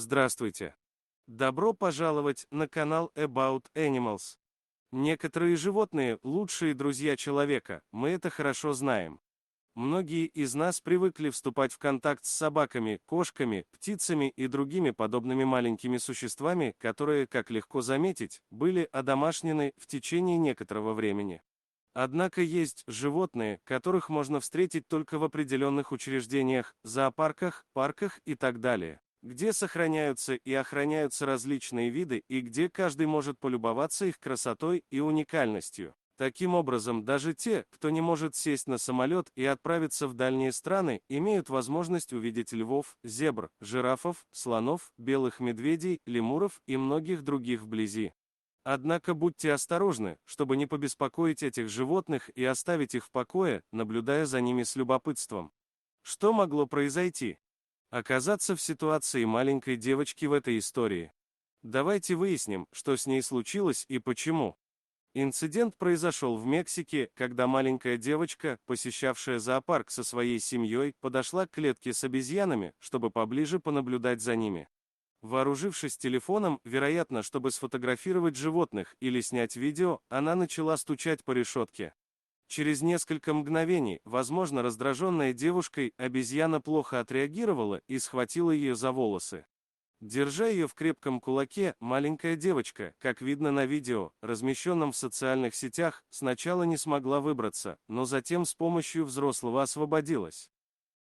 Здравствуйте. Добро пожаловать на канал About Animals. Некоторые животные – лучшие друзья человека, мы это хорошо знаем. Многие из нас привыкли вступать в контакт с собаками, кошками, птицами и другими подобными маленькими существами, которые, как легко заметить, были одомашнены в течение некоторого времени. Однако есть животные, которых можно встретить только в определенных учреждениях, зоопарках, парках и так далее, где сохраняются и охраняются различные виды и где каждый может полюбоваться их красотой и уникальностью. Таким образом, даже те, кто не может сесть на самолет и отправиться в дальние страны, имеют возможность увидеть львов, зебр, жирафов, слонов, белых медведей, лемуров и многих других вблизи. Однако будьте осторожны, чтобы не побеспокоить этих животных и оставить их в покое, наблюдая за ними с любопытством. Что могло произойти? Оказаться в ситуации маленькой девочки в этой истории. Давайте выясним, что с ней случилось и почему. Инцидент произошел в Мексике, когда маленькая девочка, посещавшая зоопарк со своей семьей, подошла к клетке с обезьянами, чтобы поближе понаблюдать за ними. Вооружившись телефоном, вероятно, чтобы сфотографировать животных или снять видео, она начала стучать по решетке. Через несколько мгновений, возможно, раздраженная девушкой, обезьяна плохо отреагировала и схватила ее за волосы. Держа ее в крепком кулаке, маленькая девочка, как видно на видео, размещенном в социальных сетях, сначала не смогла выбраться, но затем с помощью взрослого освободилась.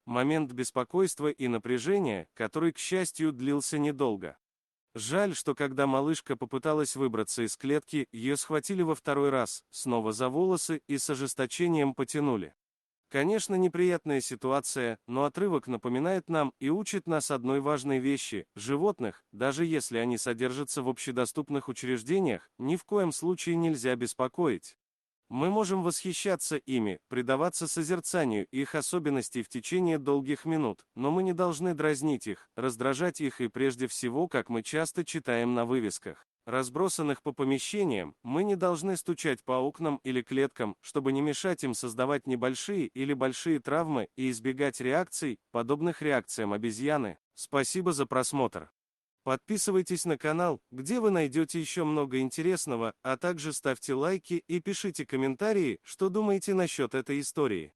Момент беспокойства и напряжения, который, к счастью, длился недолго. Жаль, что когда малышка попыталась выбраться из клетки, ее схватили во второй раз, снова за волосы и с ожесточением потянули. Конечно, неприятная ситуация, но отрывок напоминает нам и учит нас одной важной вещи: животных, даже если они содержатся в общедоступных учреждениях, ни в коем случае нельзя беспокоить. Мы можем восхищаться ими, предаваться созерцанию их особенностей в течение долгих минут, но мы не должны дразнить их, раздражать их и прежде всего, как мы часто читаем на вывесках, разбросанных по помещениям, мы не должны стучать по окнам или клеткам, чтобы не мешать им создавать небольшие или большие травмы и избегать реакций, подобных реакциям обезьяны. Спасибо за просмотр. Подписывайтесь на канал, где вы найдете еще много интересного, а также ставьте лайки и пишите комментарии, что думаете насчет этой истории.